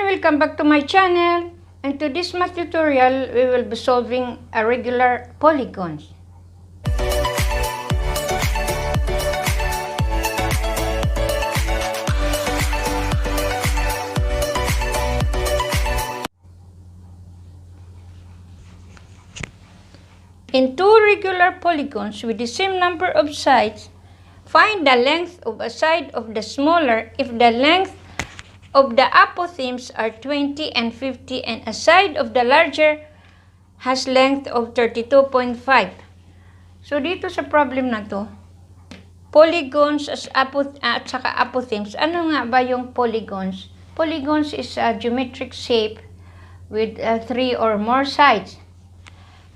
welcome back to my channel. And to this math tutorial, we will be solving irregular polygons. In two regular polygons with the same number of sides, find the length of a side of the smaller if the length of the apothemes are 20 and 50 and a side of the larger has length of 32.5. So dito sa problem na to, polygons at saka apothemes. Ano nga ba yung polygons? Polygons is a geometric shape with 3 or more sides.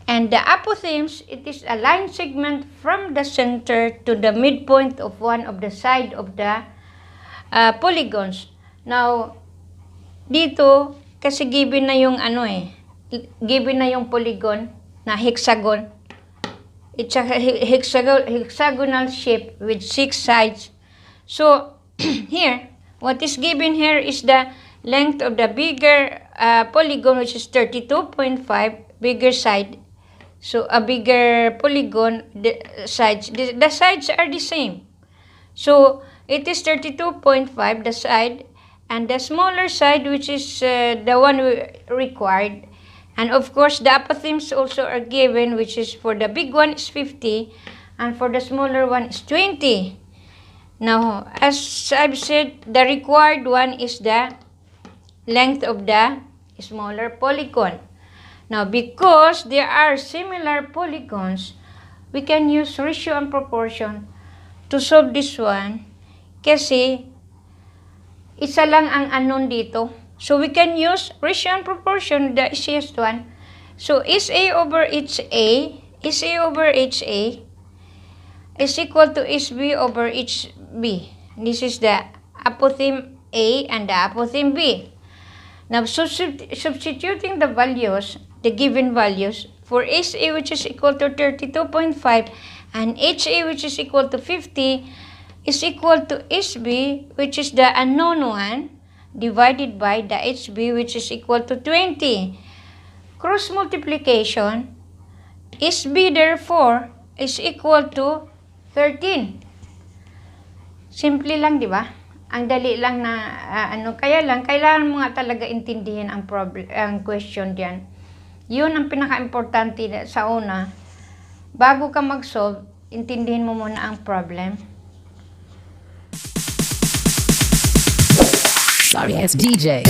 And the apothemes, it is a line segment from the center to the midpoint of one of the side of the polygons. Now, dito, kasi given na yung given na yung polygon na hexagon. It's a hexagonal shape with 6 sides. So, here, what is given here is the length of the bigger polygon, which is 32.5, bigger side. So, a bigger polygon, the sides are the same. So, it is 32.5, the side, and the smaller side, which is the one required. And of course, the apothemes also are given, which is for the big one is 50, and for the smaller one is 20. Now, as I've said, the required one is the length of the smaller polygon. Now, because there are similar polygons, we can use ratio and proportion to solve this one kasi isa lang ang unknown dito. So, we can use ratio and proportion, the easiest one. So, SA over HA is equal to SB over HB. This is the apotheme A and the apotheme B. Now, substituting the values, the given values, for SA, which is equal to 32.5, and HA, which is equal to 50, is equal to SB, which is the unknown one, divided by the HB, which is equal to 20. Cross multiplication, SB therefore is equal to 13. Simple lang, di ba? Ang dali lang na kaya lang kailangan mo nga talaga intindihin ang question diyan. 'Yun ang pinaka-importante sa una. Bago ka mag-solve, intindihin mo muna ang problem. Sorry, it's DJ.